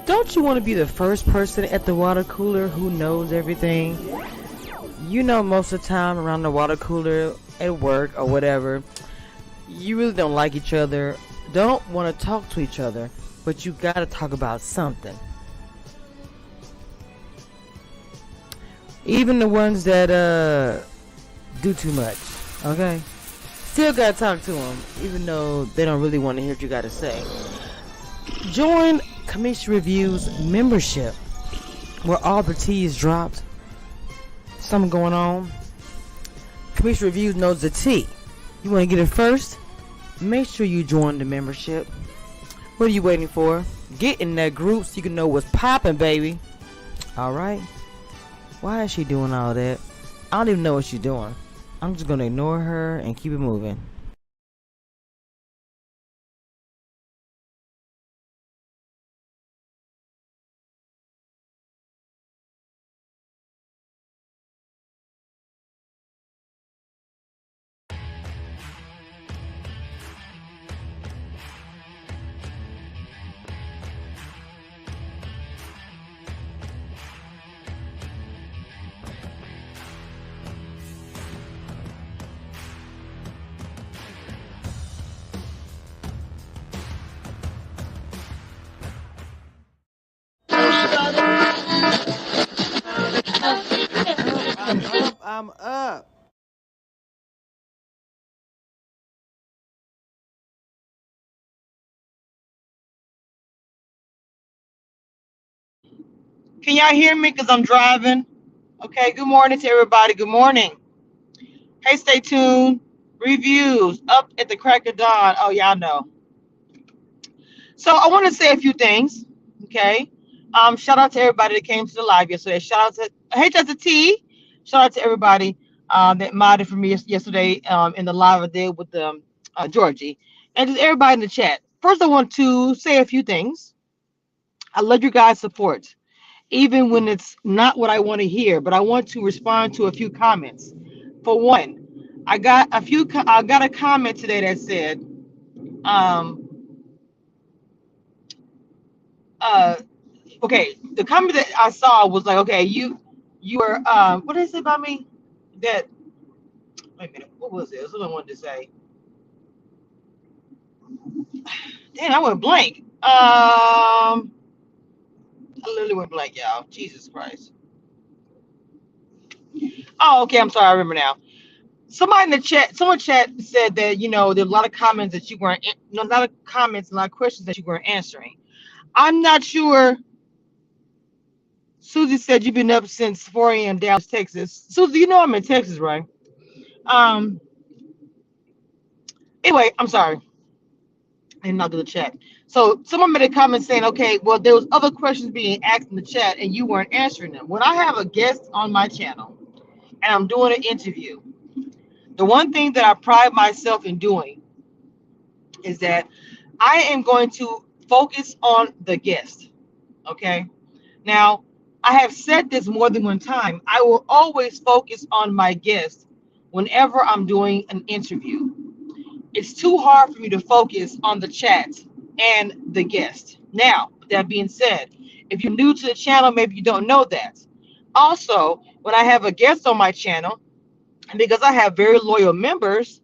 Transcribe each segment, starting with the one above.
Don't you want to be the first person at the water cooler who knows everything? You know, most of the time around the water cooler at work or whatever, you really don't like each other, don't want to talk to each other, but you gotta talk about something. Even the ones that do too much, okay? Still gotta talk to them, even though they don't really want to hear what you gotta say. Join Commission Review's membership, where all the tea is dropped. Something going on. Commission Reviews knows the tea. You want to get it first? Make sure you join the membership. What are you waiting for? Get in that group so you can know what's popping, baby. Alright? Why is she doing all that? I don't even know what she's doing. I'm just going to ignore her and keep it moving. I'm up. Can y'all hear me? Because I'm driving. Okay, good morning to everybody. Good morning. Hey, stay tuned. Reviews up at the crack of dawn. Oh, y'all know. So I want to say a few things. Okay. Shout out to everybody that came to the live yesterday. Shout out to Just a T. Shout out to everybody that modded for me yesterday in the live I did with Georgie. And just everybody in the chat. First, I want to say a few things. I love your guys' support, even when it's not what I want to hear, but I want to respond to a few comments. For one, I got a comment today that said, okay, the comment that I saw was like, okay, you were, what did it say about me? That, wait a minute, what was it? That's what I wanted to say. Damn, I went blank. I literally went blank, y'all. Jesus Christ. Oh, okay, I'm sorry, I remember now. Somebody in the chat, someone chat said that, there's a lot of comments that you weren't, a lot of comments, a lot of questions that you weren't answering. I'm not sure. Susie said you've been up since 4 a.m. Dallas, Texas. Susie, you know I'm in Texas, right? Anyway, I'm sorry. And not do the chat. So someone made a comment saying, okay, well, there was other questions being asked in the chat and you weren't answering them. When I have a guest on my channel and I'm doing an interview, the one thing that I pride myself in doing is that I am going to focus on the guest. Okay. Now, I have said this more than one time. I will always focus on my guest whenever I'm doing an interview. It's too hard for me to focus on the chat and the guest. Now, that being said, if you're new to the channel, maybe you don't know that. Also, when I have a guest on my channel, and because I have very loyal members,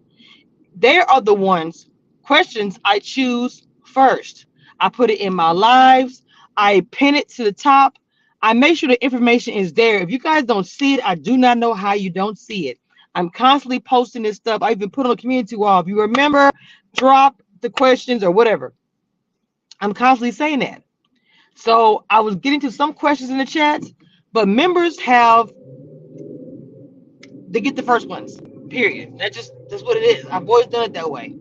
they are the questions I choose first. I put it in my lives. I pin it to the top. I make sure the information is there. If you guys don't see it, I do not know how you don't see it. I'm constantly posting this stuff. I even put on a community wall. If you remember, drop the questions or whatever. I'm constantly saying that. So I was getting to some questions in the chat, but members they get the first ones, period. That's what it is. I've always done it that way.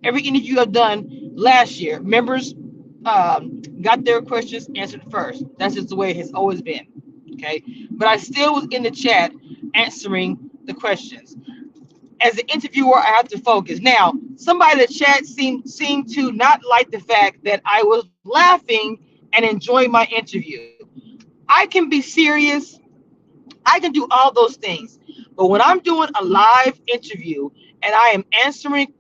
Every interview I've done last year, members got their questions answered first. That's just the way it has always been. Okay. But I still was in the chat answering the questions. As an interviewer, I have to focus. Now, somebody in the chat seemed to not like the fact that I was laughing and enjoying my interview. I can be serious. I can do all those things. But when I'm doing a live interview and I'm answering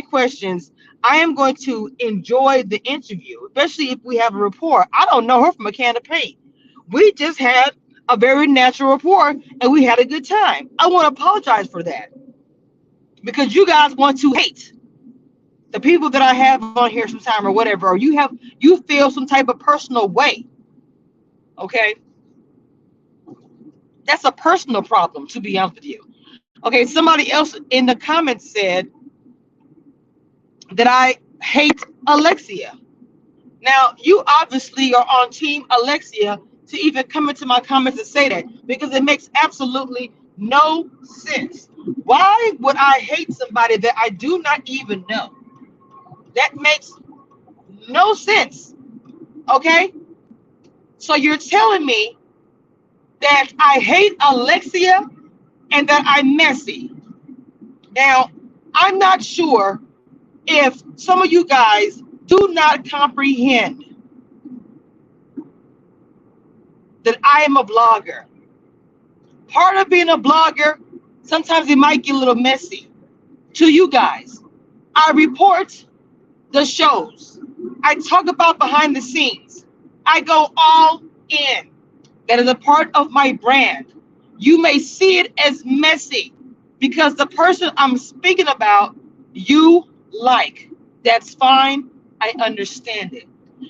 questions, I am going to enjoy the interview, especially if we have a rapport. I don't know her from a can of paint. We just had a very natural rapport and we had a good time. I want to apologize for that because you guys want to hate the people that I have on here sometime or whatever, or you feel some type of personal way. Okay, that's a personal problem, to be honest with you. Okay, somebody else in the comments said that I hate Alexia. Now, you obviously are on Team Alexia to even come into my comments and say that because it makes absolutely no sense. Why would I hate somebody that I do not even know? That makes no sense. Okay? So you're telling me that I hate Alexia and that I'm messy. Now, I'm not sure if some of you guys do not comprehend that I am a blogger. Part of being a blogger, sometimes it might get a little messy to you guys. I report the shows. I talk about behind the scenes. I go all in. That is a part of my brand. You may see it as messy because the person I'm speaking about, you like. That's fine. I understand it.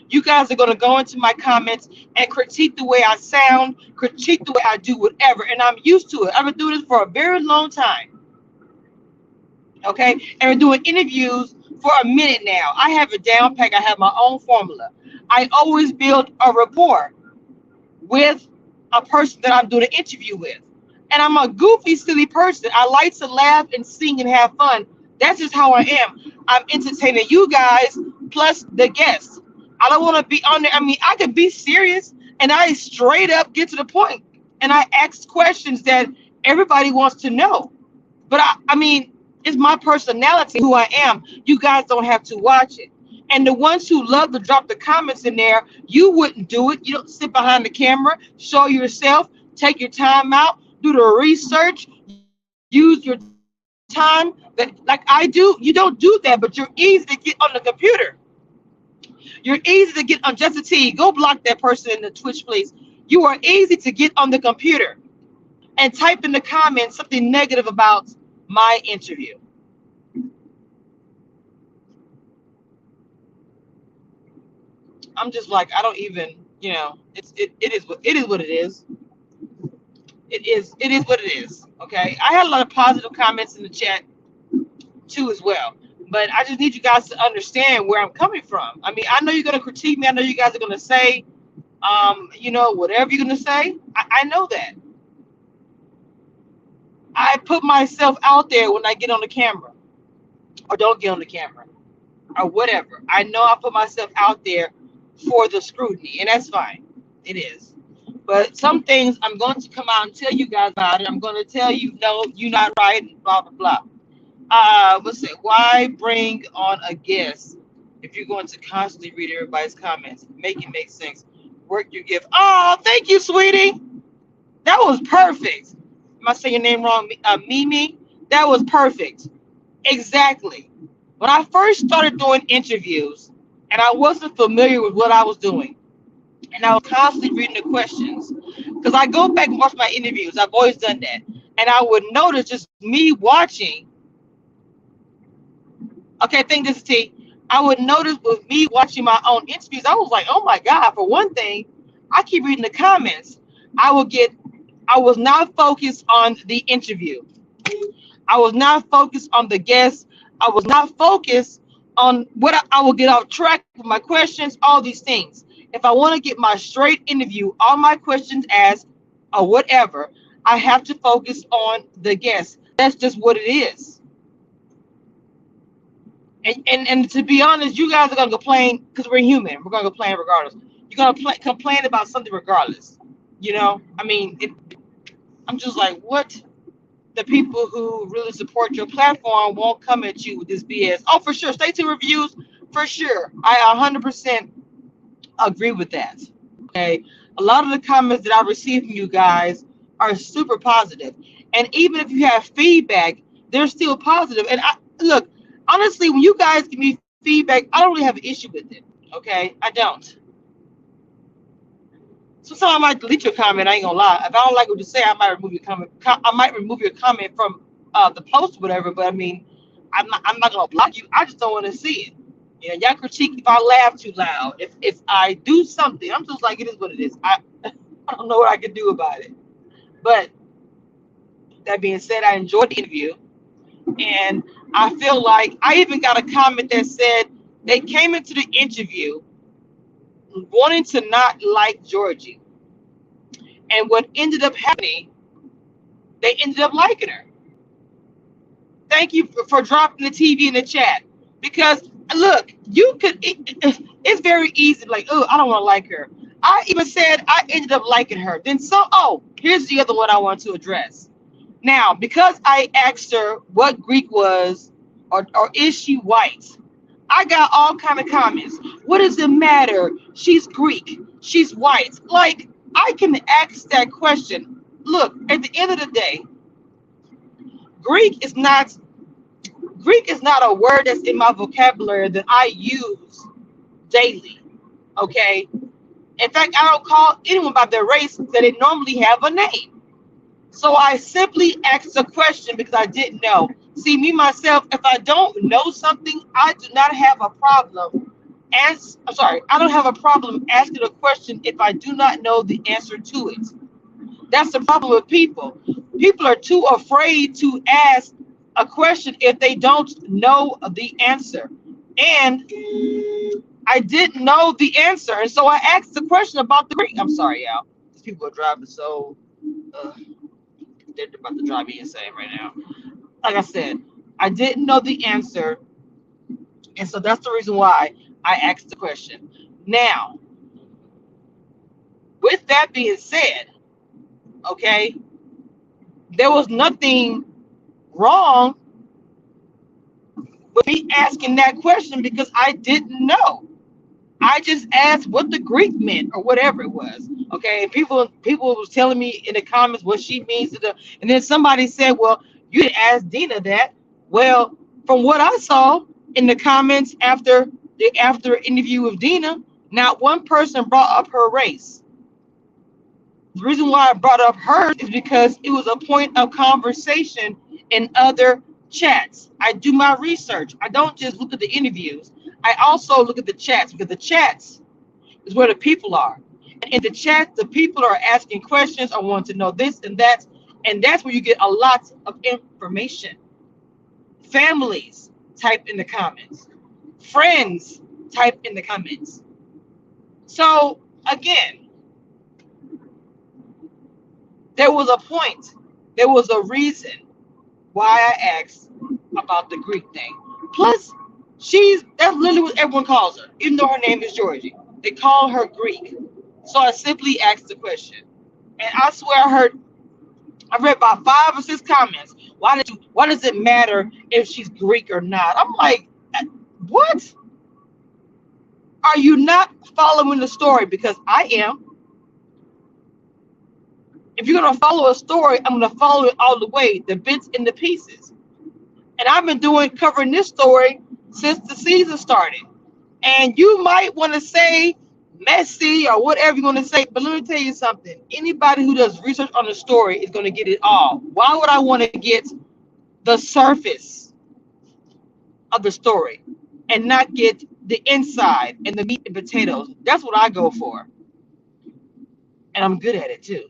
You guys are going to go into my comments and critique the way I sound, critique the way I do whatever, and I'm used to it. I've been doing this for a very long time, okay? And we're doing interviews for a minute now. I have a down pack. I have my own formula. I always build a rapport with a person that I'm doing an interview with. And I'm a goofy, silly person. I like to laugh and sing and have fun. That's just how I am. I'm entertaining you guys plus the guests. I don't want to be on there. I mean, I could be serious and I straight up get to the point and I ask questions that everybody wants to know. But I mean, it's my personality, who I am. You guys don't have to watch it. And the ones who love to drop the comments in there, you wouldn't do it. You don't sit behind the camera, show yourself, take your time out, do the research, use your time that like I do. You don't do that, but you're easy to get on the computer. You're easy to get on Just a T. Go block that person in the Twitch, please. You are easy to get on the computer and type in the comments something negative about my interview. I'm just like, I don't even, it is what it is. It is what it is. Okay. I had a lot of positive comments in the chat too as well. But I just need you guys to understand where I'm coming from. I mean, I know you're gonna critique me. I know you guys are gonna say, whatever you're gonna say. I know that. I put myself out there when I get on the camera or don't get on the camera or whatever. I know I put myself out there for the scrutiny, and that's fine. It is. But some things I'm going to come out and tell you guys about it. I'm going to tell you, no, you're not right, blah, blah, blah. Let's say, why bring on a guest if you're going to constantly read everybody's comments? Make it make sense. Work your gift. Oh, thank you, sweetie. That was perfect. Am I saying your name wrong? Mimi? That was perfect. Exactly. When I first started doing interviews and I wasn't familiar with what I was doing, and I was constantly reading the questions, because I go back and watch my interviews. I've always done that. And I would notice just me watching. Okay, think this is T. I would notice with me watching my own interviews, I was like, oh my God, for one thing, I keep reading the comments. I was not focused on the interview. I was not focused on the guests. I was not focused on what I will get off track with my questions, all these things. If I want to get my straight interview, all my questions asked or whatever, I have to focus on the guests. That's just what it is. And to be honest, you guys are going to complain because we're human. We're going to complain regardless. You're going to complain about something regardless. I mean, I'm just like, what? The people who really support your platform won't come at you with this BS. Oh, for sure. Stay tuned reviews. For sure. I 100% agree with that. Okay. A lot of the comments that I receive from you guys are super positive. And even if you have feedback, they're still positive. And look, honestly, when you guys give me feedback, I don't really have an issue with it. Okay, I don't. So sometimes I might delete your comment. I ain't gonna lie. If I don't like what you say, I might remove your comment. I might remove your comment from the post, or whatever. But I mean, I'm not gonna block you. I just don't want to see it. You know, y'all critique if I laugh too loud. If I do something, I'm just like, it is what it is. I don't know what I can do about it. But that being said, I enjoyed the interview, and I feel like I even got a comment that said they came into the interview wanting to not like Georgie, and what ended up happening, they ended up liking her. Thank you for dropping the TV in the chat, because look, you could. It's very easy. Like, oh, I don't want to like her. I even said I ended up liking her. Then so, oh, here's the other one I want to address. Now, because I asked her what Greek was, or is she white, I got all kind of comments. What does it matter? She's Greek. She's white. Like, I can ask that question. Look, at the end of the day, Greek is not Greek is not a word that's in my vocabulary that I use daily. Okay. In fact, I don't call anyone by their race that they normally have a name. So I simply asked a question because I didn't know. See, me myself, if I don't know something, I do not have a problem. I don't have a problem asking a question if I do not know the answer to it. That's the problem with people. People are too afraid to ask a question if they don't know the answer. And I didn't know the answer. And so I asked the question about the Greek. I'm sorry, y'all. These people are driving so, uh, they're about to drive me insane right now. Like I said, I didn't know the answer. And so that's the reason why I asked the question. Now, with that being said, okay, there was nothing wrong with me asking that question because I didn't know. I just asked what the Greek meant or whatever it was. Okay, and people was telling me in the comments what she means to the, and then somebody said, "Well, you didn't ask Dina that." Well, from what I saw in the comments after interview with Dina, not one person brought up her race. The reason why I brought up hers is because it was a point of conversation in other chats. I do my research. I don't just look at the interviews. I also look at the chats, because the chats is where the people are. And in the chat, the people are asking questions. I want to know this and that's where you get a lot of information. Families, type in the comments. Friends, type in the comments. So again, there was a point, there was a reason why I asked about the Greek thing. Plus, that's literally what everyone calls her, even though her name is Georgie. They call her Greek. So I simply asked the question. And I swear I read about 5 or 6 comments. Why does it matter if she's Greek or not? I'm like, what? Are you not following the story? Because I am. If you're gonna follow a story, I'm gonna follow it all the way, the bits and the pieces. And I've been covering this story since the season started. And you might want to say messy or whatever you want to say, but let me tell you something. Anybody who does research on the story is going to get it all. Why would I want to get the surface of the story and not get the inside and the meat and potatoes? That's what I go for. And I'm good at it too.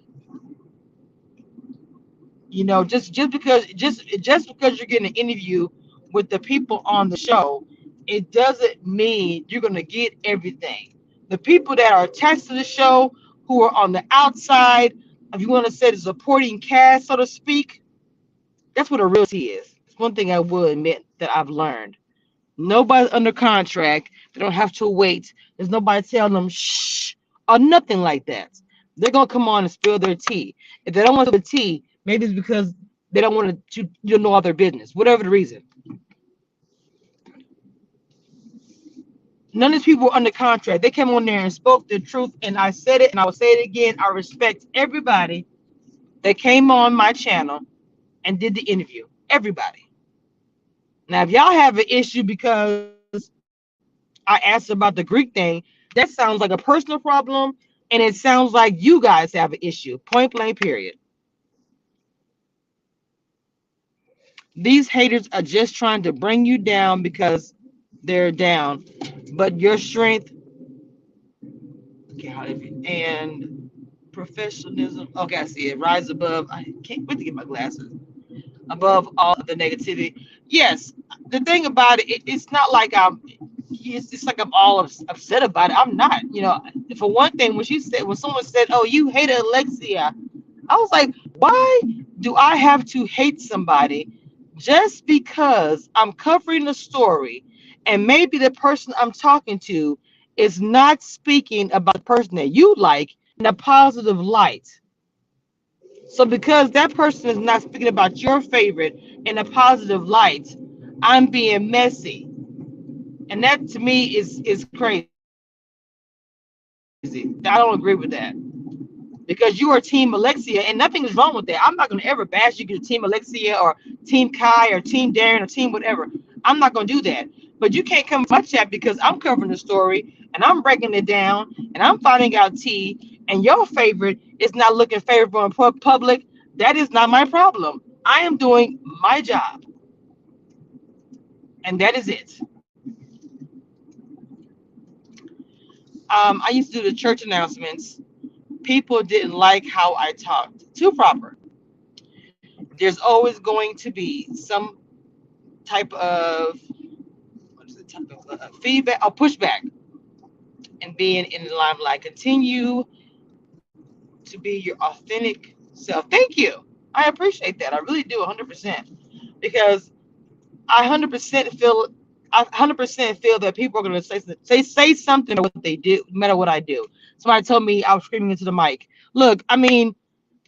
You know, just because you're getting an interview with the people on the show, it doesn't mean you're gonna get everything. The people that are attached to the show, who are on the outside, if you want to say the supporting cast, so to speak, that's what a real T is. It's one thing I will admit that I've learned. Nobody's under contract. They don't have to wait. There's nobody telling them shh or nothing like that. They're gonna come on and spill their tea. If they don't want to spill the tea, maybe it's because they don't want to know all their business. Whatever the reason. None of these people were under contract. They came on there and spoke the truth, and I said it, and I will say it again. I respect everybody that came on my channel and did the interview. Everybody. Now, if y'all have an issue because I asked about the Greek thing. That sounds like a personal problem, and it sounds like you guys have an issue. Point blank, period. These haters are just trying to bring you down because they're down, but your strength and professionalism. Okay, I see it. Rise above. I can't wait to get my glasses. Above all the negativity. Yes, the thing about it, it's not like it's like I'm all upset about it. I'm not. For one thing, when someone said, "Oh, you hate Alexia," I was like, why do I have to hate somebody just because I'm covering the story and maybe the person I'm talking to is not speaking about the person that you like in a positive light? So because that person is not speaking about your favorite in a positive light, I'm being messy. And that to me is crazy. I don't agree with that. Because you are Team Alexia, and nothing is wrong with that. I'm not going to ever bash you because Team Alexia or Team Kai or Team Darren or Team whatever. I'm not going to do that. But you can't come into my chat because I'm covering the story and I'm breaking it down and I'm finding out tea, and your favorite is not looking favorable in public. That is not my problem. I am doing my job, and that is it. I used to do the church announcements. People didn't like how I talked. Too proper. There's always going to be some type of what is it, type of feedback or pushback and being in the limelight. Continue to be your authentic self. Thank you. I appreciate that. I really do 100% because I 100% feel I 100% feel that people are going to say something about what they do, no matter what I do. Somebody told me I was screaming into the mic. Look, I mean,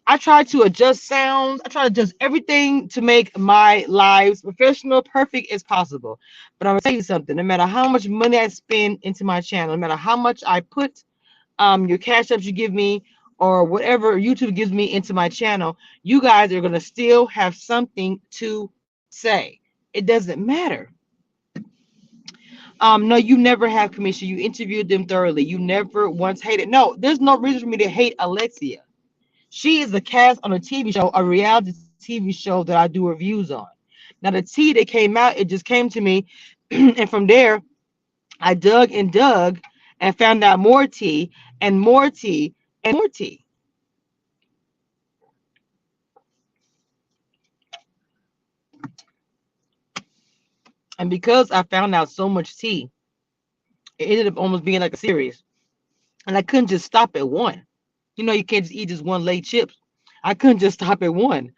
I try to adjust sound. I try to adjust everything to make my lives professional, perfect as possible. But I'm gonna tell you something. No matter how much money I spend into my channel, no matter how much I put your cash ups you give me or whatever YouTube gives me into my channel, you guys are gonna still have something to say. It doesn't matter. No, you never have commission. You interviewed them thoroughly. You never once hated. No, there's no reason for me to hate Alexia. She is a cast on a TV show, a reality TV show that I do reviews on. Now, the tea that came out, it just came to me. And from there, I dug and dug and found out more tea and more tea and more tea. And because I found out so much tea, it ended up almost being like a series. And I couldn't just stop at one. You can't just eat just one late chips. I couldn't just stop at one.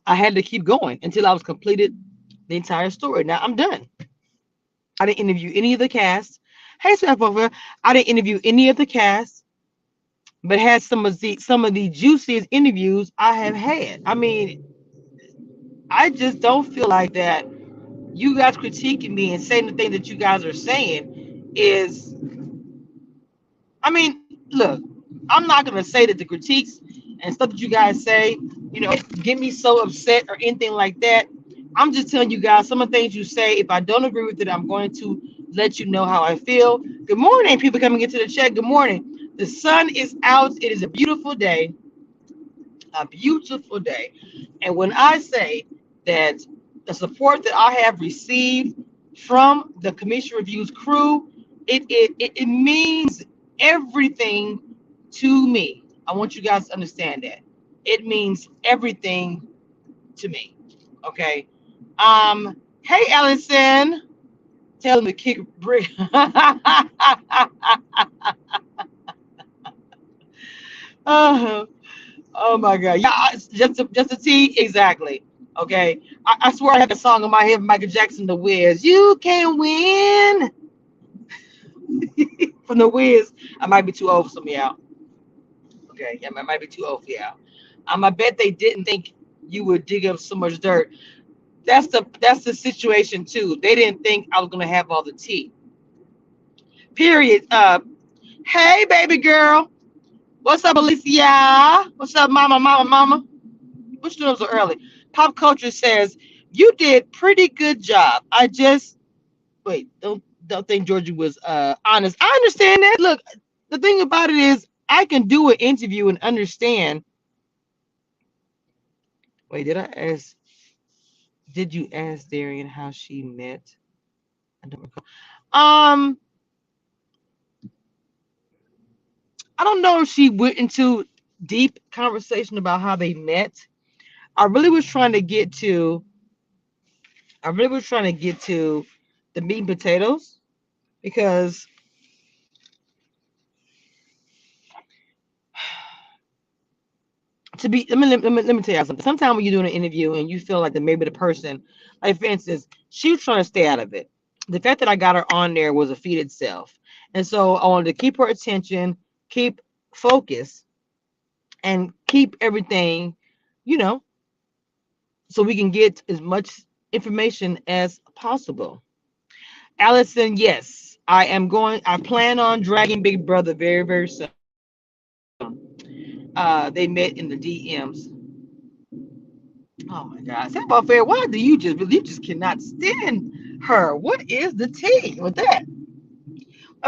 I had to keep going until I was completed the entire story. Now I'm done. I didn't interview any of the cast. Hey, Sweat, I didn't interview any of the cast, but had some of the juiciest interviews I have had. I mean, I just don't feel like that. You guys critiquing me and saying the thing that you guys are saying is, I mean, look, I'm not gonna say that the critiques and stuff that you guys say, get me so upset or anything like that. I'm just telling you guys some of the things you say. If I don't agree with it, I'm going to let you know how I feel. Good morning, people coming into the chat. Good morning. The sun is out. It is a beautiful day. A beautiful day. And when I say that the support that I have received from the Commission Reviews crew, it means everything to me. I want you guys to understand that. It means everything to me. Okay. Hey Allison. Tell them to kick brick. uh, Oh my God. Yeah, just a T. Exactly. Okay. I swear I had a song in my head, Michael Jackson, The Wiz. You can win from The Wiz. I might be too old for some of y'all. Okay. Yeah, I might be too old for y'all. I bet they didn't think you would dig up so much dirt. That's the situation too. They didn't think I was gonna have all the tea. Period. Hey baby girl. What's up, Alicia? What's up, mama? Which doing so early? Pop culture says you did pretty good job. I just wait. Don't don't think Georgie was honest. I understand that. Look, the thing about it is I can do an interview and understand. Wait, did you ask Darian how she met? I don't recall. I don't know if she went into deep conversation about how they met. I really was trying to get to I really was trying to get to the meat and potatoes because let me tell you something. Sometimes when you're doing an interview and you feel like that maybe the person, like for instance, she was trying to stay out of it. The fact that I got her on there was a feat itself. And so I wanted to keep her attention, keep focus, and keep everything, you know, so we can get as much information as possible. Allison, yes, I plan on dragging Big Brother very, very soon. They met in the DMs. Oh my God. Say about fair, why do you just cannot stand her? What is the tea with that?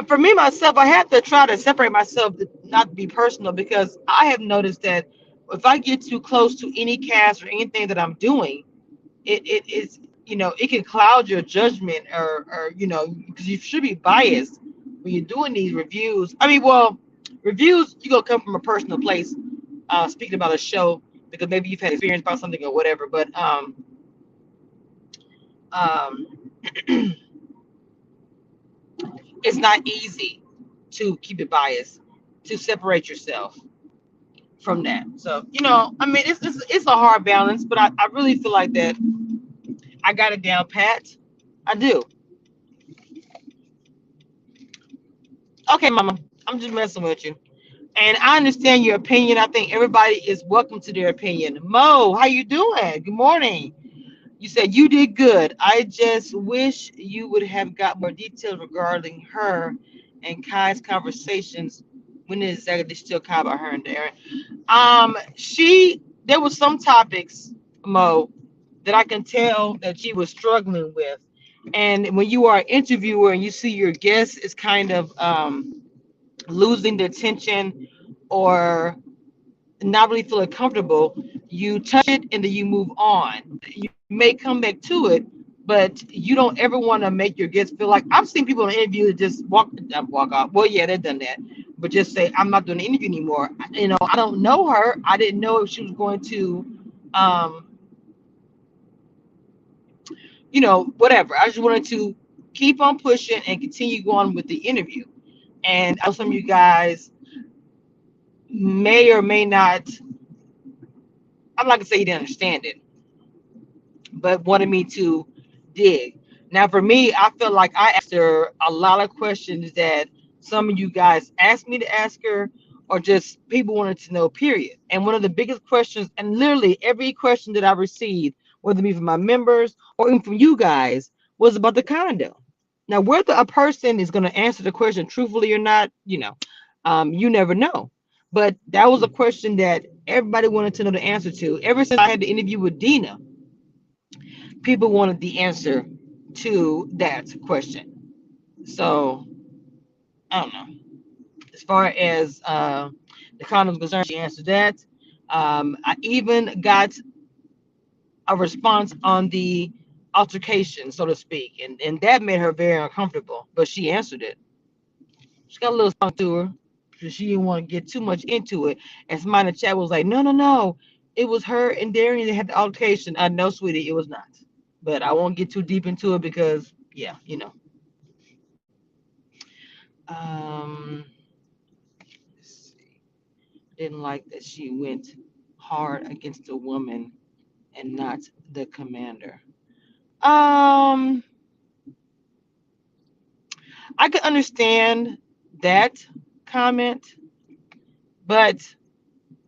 For me, myself, I have to try to separate myself, not to be personal, because I have noticed that if I get too close to any cast or anything that I'm doing, it is, it can cloud your judgment or because you should be biased when you're doing these reviews. I mean, well, reviews, you gonna come from a personal place, speaking about a show because maybe you've had experience about something or whatever. But um, it's not easy to keep it biased, to separate yourself from that. So I mean, it's a hard balance, but I really feel like that I got it down pat. I do. Okay, Mama, I'm just messing with you. And I understand your opinion. I think everybody is welcome to their opinion. Mo, how you doing? Good morning. You said you did good. I just wish you would have got more details regarding her and Kai's conversations. When exactly they still Kai about her and Darren? There was some topics, Mo, that I can tell that she was struggling with. And when you are an interviewer and you see your guest is kind of losing the attention or not really feeling comfortable, you touch it and then you move on. You may come back to it, but you don't ever want to make your guests feel like I've seen people in an interview that just walk off. Well, yeah, they've done that, but just say I'm not doing the interview anymore. I don't know her. I didn't know if she was going to, um, whatever. I just wanted to keep on pushing and continue going with the interview. And I know some of you guys may or may not. I'm not gonna say you didn't understand it, but wanted me to dig. Now, for me, I feel like I asked her a lot of questions that some of you guys asked me to ask her, or just people wanted to know, period. And one of the biggest questions, and literally every question that I received, whether it be from my members or even from you guys, was about the condo. Now, whether a person is going to answer the question truthfully or not, you never know. But that was a question that everybody wanted to know the answer to. Ever since I had the interview with Dina, people wanted the answer to that question. So I don't know. As far as the condom is concerned, she answered that. I even got a response on the altercation, so to speak, and that made her very uncomfortable. But she answered it. She got a little song to her. She didn't want to get too much into it. And somebody in the chat was like, no, no, no. It was her and Darian that had the altercation. I know, sweetie, it was not. But I won't get too deep into it because, yeah, Um, let's see. Didn't like that she went hard against a woman and not the commander. Um, I could understand that comment, but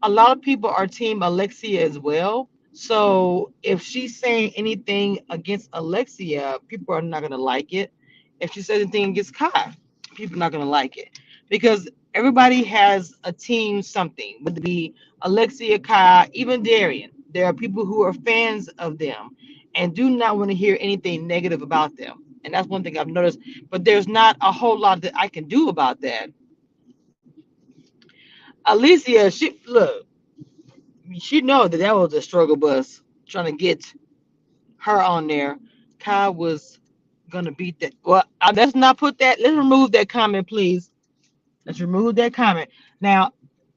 a lot of people are team Alexia as well. So if she's saying anything against Alexia, people are not gonna like it. If she says anything against Kai, people are not gonna like it because everybody has a team something, whether it be Alexia, Kai, even Darian. There are people who are fans of them and do not want to hear anything negative about them. And that's one thing I've noticed. But there's not a whole lot that I can do about that. Alicia, she look, she know that that was a struggle bus trying to get her on there. Kai was gonna beat that. Well, let's not put that. Let's remove that comment, please. Let's remove that comment. Now,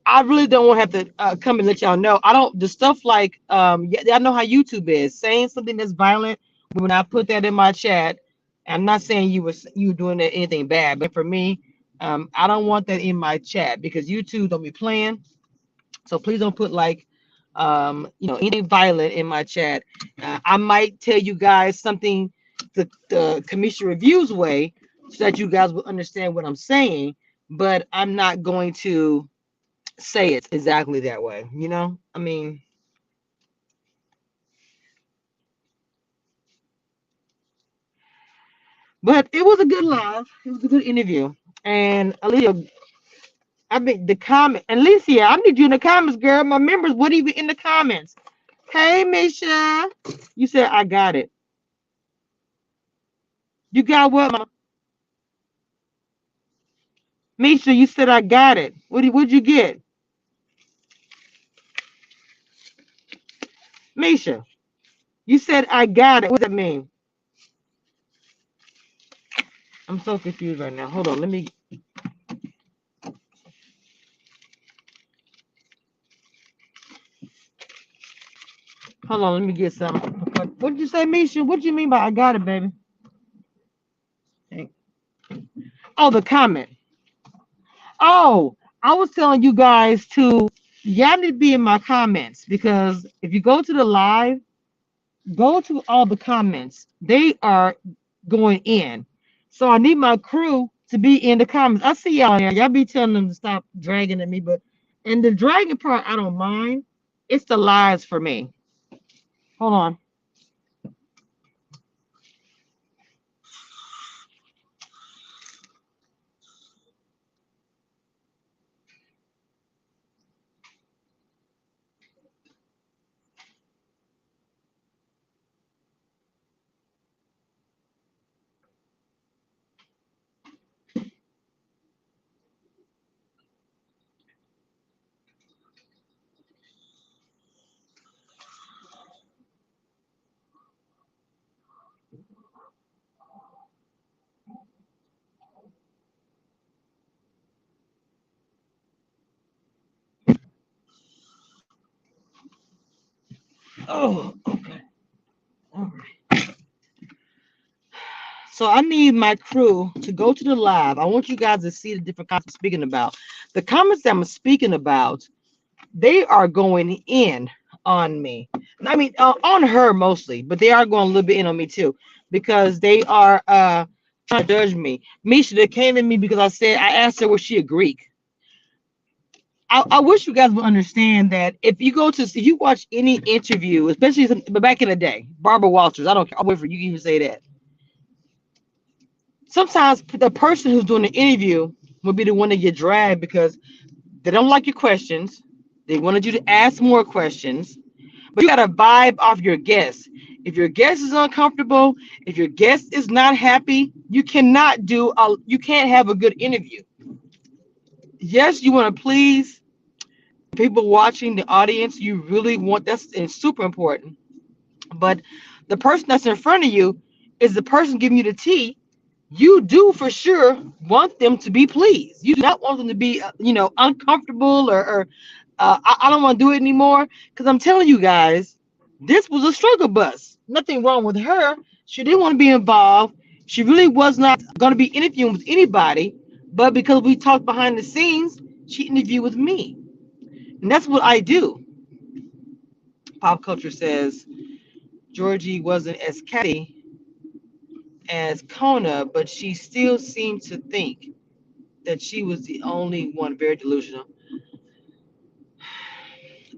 I really don't want to have to come and let y'all know. I don't the stuff like y'all know how YouTube is saying something that's violent. When I put that in my chat, I'm not saying you doing anything bad, but for me, I don't want that in my chat because YouTube don't be playing. So please don't put like anything violent in my chat. I might tell you guys something the commission reviews way so that you guys will understand what I'm saying, but I'm not going to say it exactly that way. I mean, but it was a good live. It was a good interview. And Alicia, I mean the comment. Alicia, I need you in the comments, girl. My members, what even in the comments? Hey, Misha. You said I got it. You got what, Mama? Misha, you said I got it. What'd you get? Misha, you said I got it. What does that mean? I'm so confused right now. Hold on. Let me get some. What did you say, Misha? What do you mean by I got it, baby? Oh, the comment. Oh, I was telling you guys to y'all need to be in my comments because if you go to the live, go to all the comments. They are going in. So I need my crew to be in the comments. I see y'all there. Y'all be telling them to stop dragging at me, but and the dragging part I don't mind. It's the lies for me. Hold on. Oh, okay. All right. So I need my crew to go to the live. I want you guys to see the different comments I'm speaking about. The comments that I'm speaking about, they are going in on me. I mean, on her mostly, but they are going a little bit in on me too, because they are trying to judge me. Misha, they came at me because I asked her was she a Greek. I wish you guys would understand that if you watch any interview, especially back in the day, Barbara Walters, I don't care. I'll wait for you to even say that. Sometimes the person who's doing the interview will be the one that get dragged because they don't like your questions. They wanted you to ask more questions, but you got to vibe off your guest. If your guest is uncomfortable, if your guest is not happy, you can't have a good interview. Yes, you want to please people watching the audience. You really want that's it's super important. But the person that's in front of you is the person giving you the tea. You do for sure want them to be pleased. You do not want them to be, uncomfortable or I don't want to do it anymore. Because I'm telling you guys, this was a struggle bus. Nothing wrong with her. She didn't want to be involved. She really was not going to be interviewing with anybody. But because we talked behind the scenes, she interviewed with me. And that's what I do. Pop culture says Georgie wasn't as catty as Kona, but she still seemed to think that she was the only one very delusional.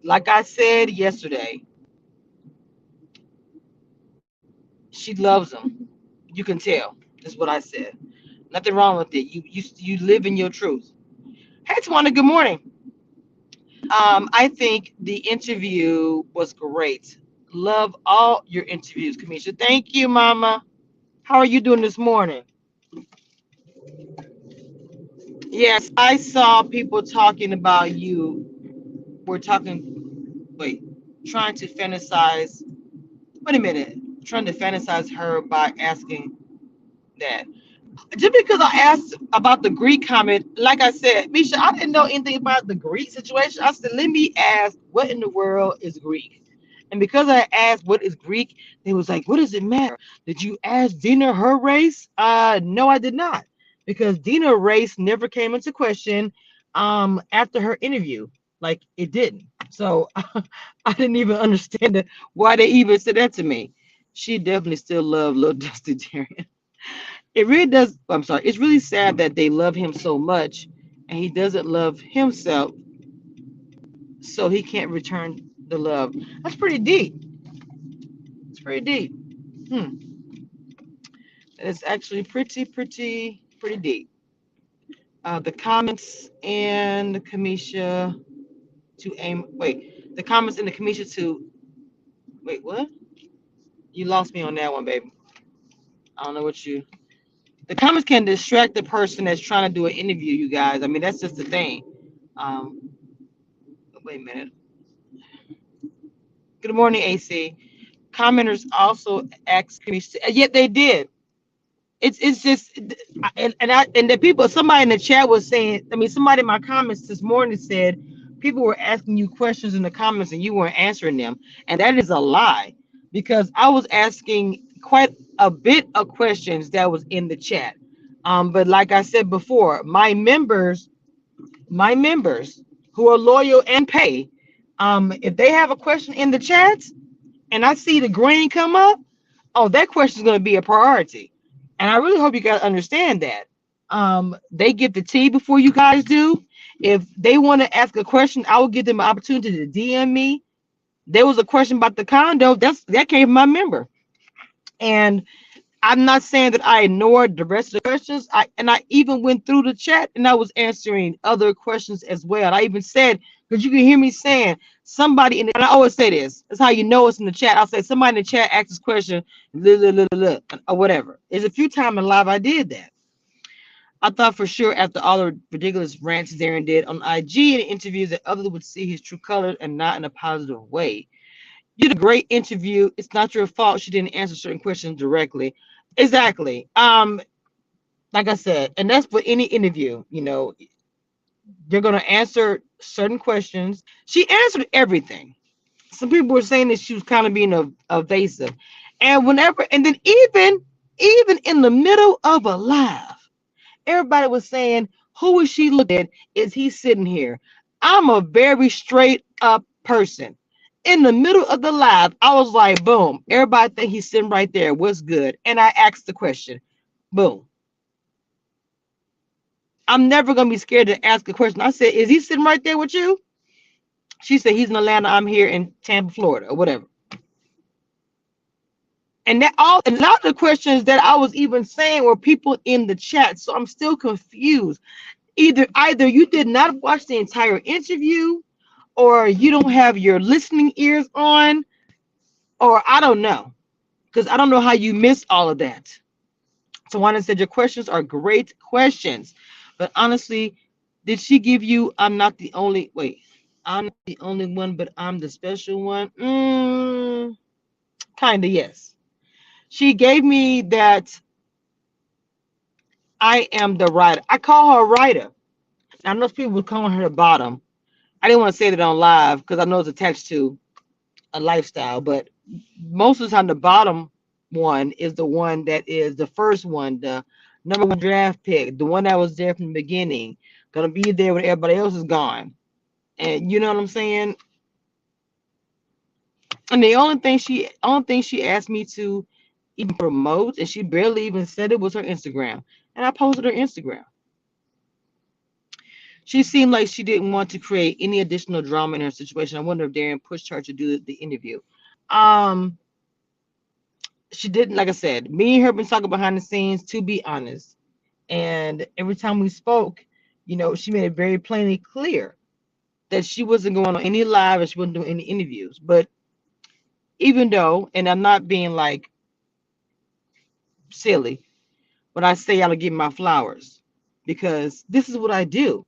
Like I said yesterday, she loves him. You can tell. That's what I said. Nothing wrong with it. You live in your truth. Hey, Tawana, good morning. I think the interview was great. Love all your interviews, Kamisha. Thank you, Mama. How are you doing this morning? Yes, I saw people talking about you. We're talking, wait, trying to fantasize. Wait a minute. Trying to fantasize her by asking that. Just because I asked about the Greek comment, like I said, Misha, I didn't know anything about the Greek situation. I said, let me ask, what in the world is Greek? And because I asked what is Greek, they was like, what does it matter? Did you ask Dina her race? No, I did not. Because Dina's race never came into question after her interview. Like it didn't. So I didn't even understand why they even said that to me. She definitely still loved little Dusty Darian. It really does. I'm sorry. It's really sad that they love him so much and he doesn't love himself, so he can't return the love. That's pretty deep. It's pretty deep. Hmm. It's actually pretty deep. The comments and the Kamisha to aim. Wait, the comments and the Kamisha to. Wait, what? You lost me on that one, baby. I don't know what you. The comments can distract the person that's trying to do an interview. You guys. I mean, that's just the thing. Um, wait a minute. Good morning, AC. Commenters also asked Kamisha, yet they did. It's just and the people, somebody in the chat was saying, I mean, somebody in my comments this morning said people were asking you questions in the comments and you weren't answering them, and that is a lie because I was asking quite a bit of questions that was in the chat. But like I said before, my members who are loyal and pay, if they have a question in the chat and I see the green come up, oh, that question is going to be a priority. And I really hope you guys understand that. They get the tea before you guys do. If they want to ask a question, I will give them an opportunity to DM me. There was a question about the condo. That came from my member. And I'm not saying that I ignored the rest of the questions. I even went through the chat and I was answering other questions as well. I even said, because you can hear me saying somebody in the, and I always say this. That's how you know it's in the chat. I'll say somebody in the chat asked this question, or whatever. There's a few times in live I did that. I thought for sure after all the ridiculous rants Darren did on IG and interviews that others would see his true colors and not in a positive way. You did a great interview. It's not your fault she didn't answer certain questions directly. Exactly. Like I said, and that's for any interview, you're gonna answer certain questions. She answered everything. Some people were saying that she was kind of being evasive. And whenever, and then even in the middle of a live, everybody was saying, who is she looking at? Is he sitting here? I'm a very straight up person. In the middle of the live, I was like, boom, everybody think he's sitting right there. What's good? And I asked the question. Boom. I'm never gonna be scared to ask a question. I said, is he sitting right there with you? She said, he's in Atlanta, I'm here in Tampa, Florida, or whatever. And that all and a lot of the questions that I was even saying were people in the chat. So I'm still confused. Either you did not watch the entire interview, or you don't have your listening ears on, or I don't know. Because I don't know how you missed all of that. So Wanda said your questions are great questions. But honestly, did she give you I'm not the only I'm not the only one, but I'm the special one? Kinda, yes. She gave me that I am the writer. I call her a writer. I know people were calling her the bottom. I didn't want to say that on live because I know it's attached to a lifestyle, but most of the time the bottom one is the one that is the first one, the number one draft pick, the one that was there from the beginning, gonna be there when everybody else is gone. And you know what I'm saying? And the only thing she asked me to even promote, and she barely even said it, was her Instagram. And I posted her Instagram. She seemed like she didn't want to create any additional drama in her situation. I wonder if Darren pushed her to do the interview. Um, she didn't, like I said, me and her been talking behind the scenes, to be honest. And every time we spoke, she made it very plainly clear that she wasn't going on any live and she wasn't doing any interviews. But even though, and I'm not being like silly when I say I'll give my flowers because this is what I do.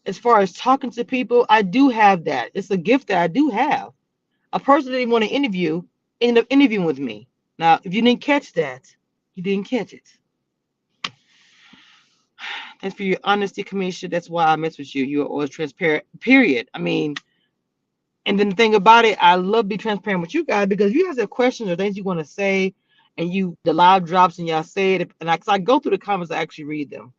As far as talking to people, I do have that. It's a gift that I do have. A person that didn't want to interview ended up interviewing with me. Now, if you didn't catch that, you didn't catch it. Thanks for your honesty, Kamisha. That's why I mess with you. You're always transparent, period. I mean, and then the thing about it, I love to be transparent with you guys because if you guys have questions or things you want to say and the live drops and y'all say it, and I go through the comments, I actually read them.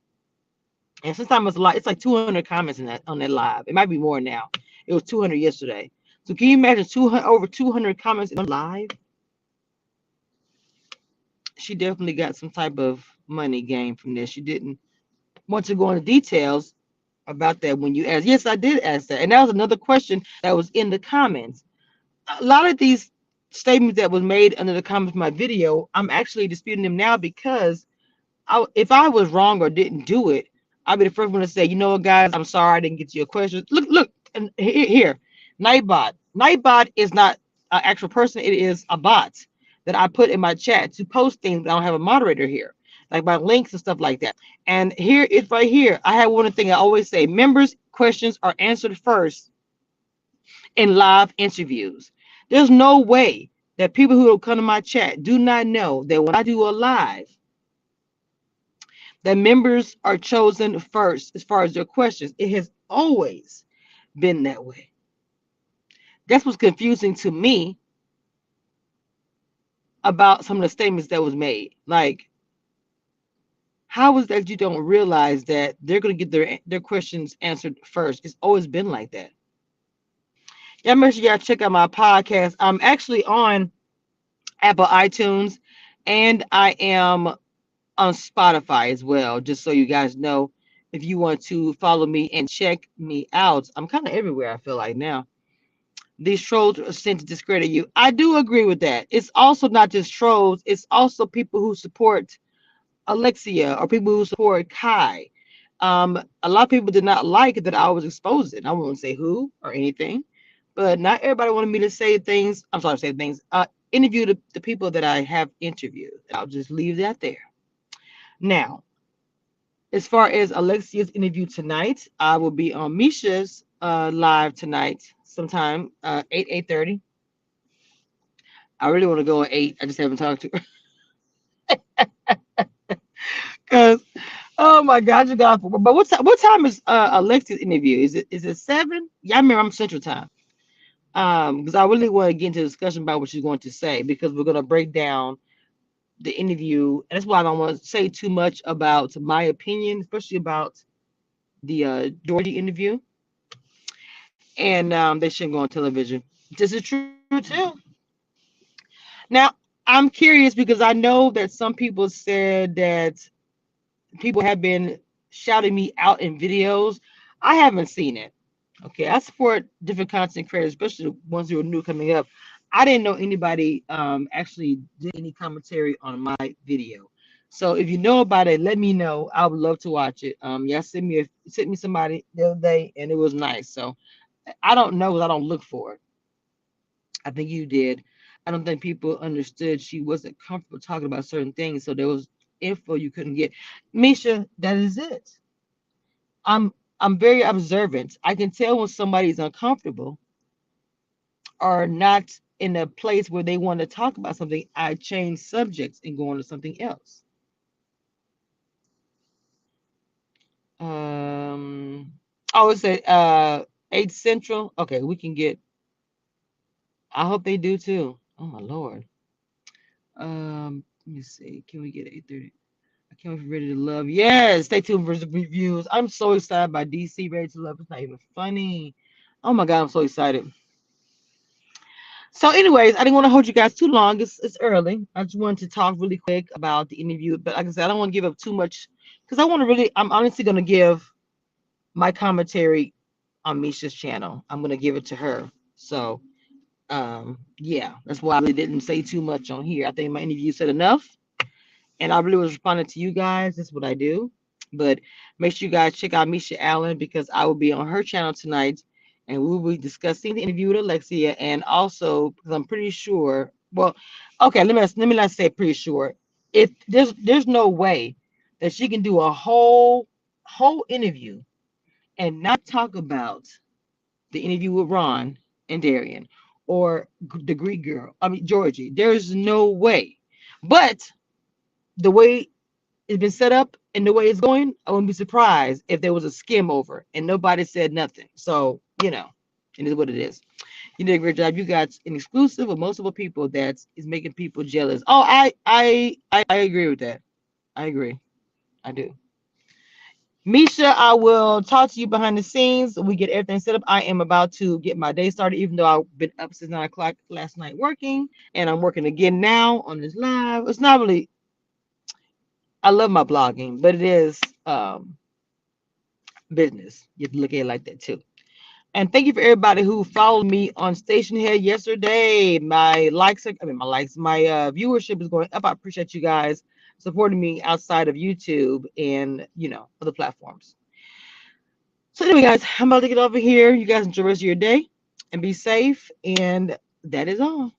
And sometimes it's a lot. It's like 200 comments in that on that live. It might be more now. It was 200 yesterday. So can you imagine 200 over 200 comments in live? She definitely got some type of money gain from this. She didn't want to go into details about that when you asked. Yes, I did ask that. And that was another question that was in the comments. A lot of these statements that was made under the comments of my video, I'm actually disputing them now because if I was wrong or didn't do it, I'd be the first one to say, you know what, guys, I'm sorry I didn't get to your question. Look, and here, Nightbot. Nightbot is not an actual person. It is a bot that I put in my chat to post things. I don't have a moderator here, like my links and stuff like that. And here, it's right here. I have one thing I always say: members' questions are answered first in live interviews. There's no way that people who will come to my chat do not know that when I do a live, that members are chosen first as far as their questions. It has always been that way. That's what's confusing to me about some of the statements that was made. Like, how is that you don't realize that they're going to get their questions answered first? It's always been like that. Y'all make sure y'all check out my podcast. I'm actually on Apple iTunes and I am on Spotify as well, just so you guys know if you want to follow me and check me out. I'm kind of everywhere, I feel like now. These trolls are sent to discredit you. I do agree with that. It's also not just trolls, it's also people who support Alexia or people who support Kai. A lot of people did not like that I was exposing. I won't say who or anything, but not everybody wanted me to say things. I'm sorry, say things. Interview the people that I have interviewed. I'll just leave that there. Now, as far as Alexia's interview tonight, I will be on Misha's live tonight, sometime 8:30. I really want to go at 8. I just haven't talked to her because oh my God, you got. But what time is Alexia's interview? Is it 7? Yeah, I remember I'm Central Time. Because I really want to get into a discussion about what she's going to say because we're going to break down the interview, and that's why I don't want to say too much about my opinion, especially about the Georgie interview. And they shouldn't go on television. This is true too. Now, I'm curious because I know that some people said that people have been shouting me out in videos. I haven't seen it. Okay, I support different content creators, especially the ones who are new coming up. I didn't know anybody actually did any commentary on my video. So if you know about it, let me know. I would love to watch it. Yeah, sent me somebody the other day, and it was nice. So I don't know because I don't look for it. I think you did. I don't think people understood she wasn't comfortable talking about certain things, so there was info you couldn't get. Misha, that is it. I'm I'm very observant. I can tell when somebody's uncomfortable or not in a place where they want to talk about something. I change subjects and go on to something else. Um, oh, it's at 8 Central. Okay, we can get. I hope they do too. Oh my Lord. Let me see. Can we get 8:30? I can't wait for Ready to Love. Yes, stay tuned for the reviews. I'm so excited by DC Ready to Love. It's not even funny. Oh my God, I'm so excited. So, anyways, I didn't want to hold you guys too long. It's early. I just wanted to talk really quick about the interview, but like I said, I don't want to give up too much because I want to really. I'm honestly going to give my commentary on Misha's channel. I'm going to give it to her. So, yeah, that's why I really didn't say too much on here. I think my interview said enough. And I really was responding to you guys. That's what I do. But make sure you guys check out Misha Allen because I will be on her channel tonight, and we will be discussing the interview with Alexia, and also because I'm pretty sure. Well, okay, let me not say pretty sure. If there's no way that she can do a whole interview and not talk about the interview with Ron and Darian or the Greek girl. I mean Georgie. There's no way. But the way it's been set up and the way it's going, I wouldn't be surprised if there was a skim over and nobody said nothing. So, it is what it is. You did a great job. You got an exclusive with multiple people that is making people jealous. Oh, I agree with that. I agree. I do. Misha, I will talk to you behind the scenes. We get everything set up. I am about to get my day started, even though I've been up since 9 o'clock last night working, and I'm working again now on this live. It's not really. I love my blogging, but it is business. You have to look at it like that too. And thank you for everybody who followed me on Station Head yesterday. My viewership is going up. I appreciate you guys supporting me outside of YouTube and other platforms. So anyway, guys, I'm about to get over here. You guys enjoy the rest of your day and be safe. And that is all.